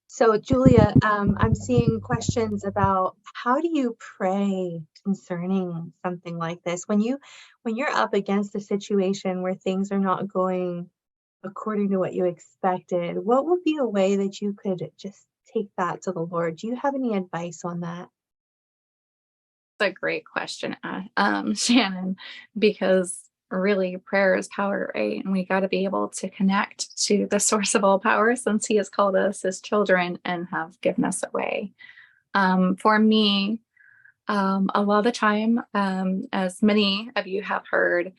So, Julia, I'm seeing questions about how do you pray concerning something like this? When you're up against a situation where things are not going according to what you expected, what would be a way that you could just take that to the Lord? Do you have any advice on that? A great question, Shannon, because really prayer is power, right? And we got to be able to connect to the source of all power since He has called us His children and have given us a way. For me, a lot of the time, as many of you have heard,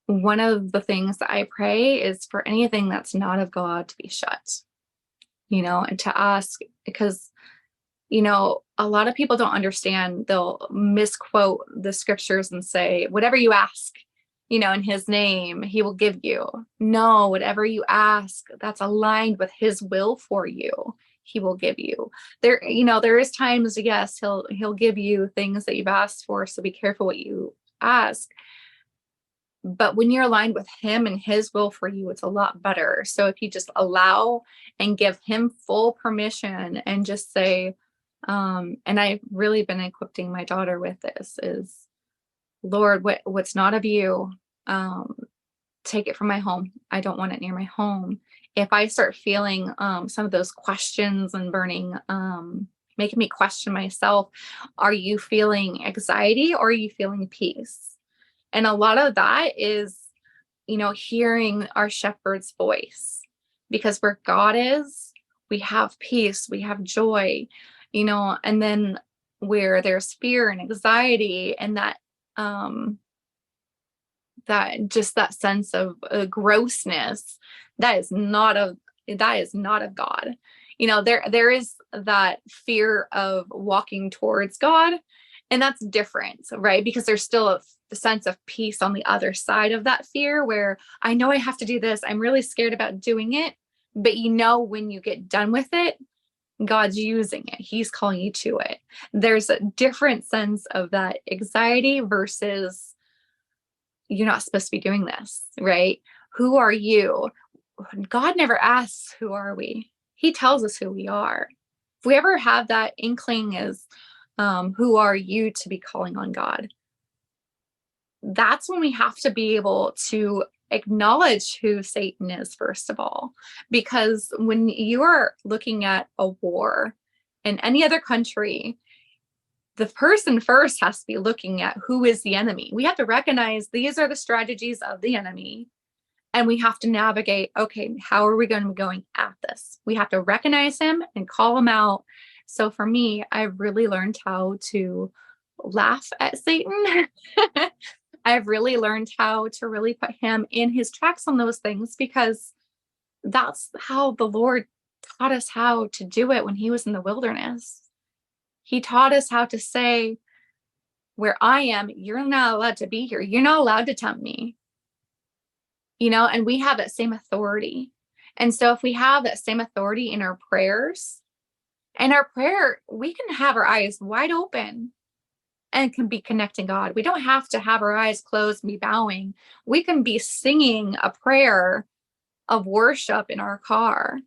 one of the things that I pray is for anything that's not of God to be shut, and to ask, because a lot of people don't understand. They'll misquote the scriptures and say, whatever you ask, in his name, he will give you. No, whatever you ask that's aligned with his will for you, he will give you. There is times, yes, he'll give you things that you've asked for. So be careful what you ask. But when you're aligned with him and his will for you, it's a lot better. So if you just allow and give him full permission and just say, and I've really been equipping my daughter with this is, Lord, what's not of you, um, take it from my home. I don't want it near my home. If I start feeling some of those questions and burning, making me question myself, are you feeling anxiety or are you feeling peace? And a lot of that is, hearing our shepherd's voice, because where God is, we have peace, we have joy, and then where there's fear and anxiety and um, that sense of grossness, that is not of God. There is that fear of walking towards God, and that's different, right? Because there's still a sense of peace on the other side of that fear, where I know I have to do this, I'm really scared about doing it, but when you get done with it, God's using it, he's calling you to it. There's a different sense of that anxiety versus, you're not supposed to be doing this, right? Who are you? God never asks, who are we? He tells us who we are. If we ever have that inkling as, who are you, to be calling on God, that's when we have to be able to acknowledge who Satan is, first of all. Because when you are looking at a war in any other country, the person first has to be looking at who is the enemy. We have to recognize these are the strategies of the enemy. And we have to navigate, okay, how are we going to be going at this? We have to recognize him and call him out. So for me, I've really learned how to laugh at Satan. I've really learned how to really put him in his tracks on those things, because that's how the Lord taught us how to do it when he was in the wilderness. He taught us how to say, where I am, you're not allowed to be here. You're not allowed to tempt me, and we have that same authority. And so if we have that same authority in our prayers, and our prayer, we can have our eyes wide open and can be connecting God. We don't have to have our eyes closed and be bowing. We can be singing a prayer of worship in our car.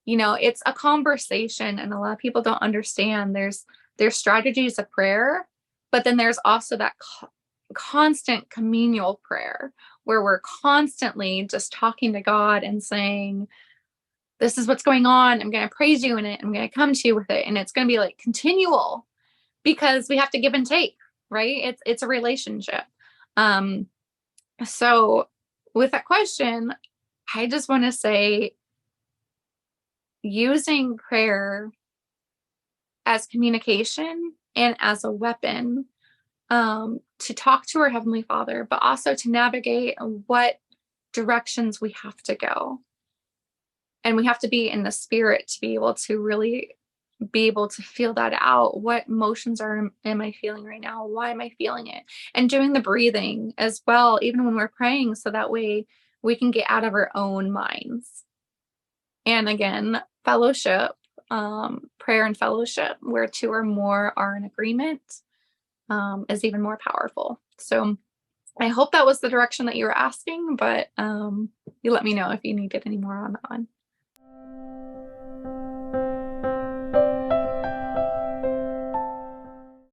It's a conversation, and a lot of people don't understand there's strategies of prayer, but then there's also that constant communal prayer, where we're constantly just talking to God and saying, this is what's going on, I'm going to praise you in it, I'm going to come to you with it, and it's going to be like continual, because we have to give and take, right? It's a relationship. So with that question, I just want to say, using prayer as communication and as a weapon, to talk to our Heavenly Father, but also to navigate what directions we have to go. And we have to be in the spirit to be able to really be able to feel that out. What emotions am I feeling right now? Why am I feeling it? And doing the breathing as well, even when we're praying, so that way we can get out of our own minds. And again, fellowship, prayer and fellowship, where two or more are in agreement, is even more powerful. So I hope that was the direction that you were asking, but you let me know if you needed any more on that one.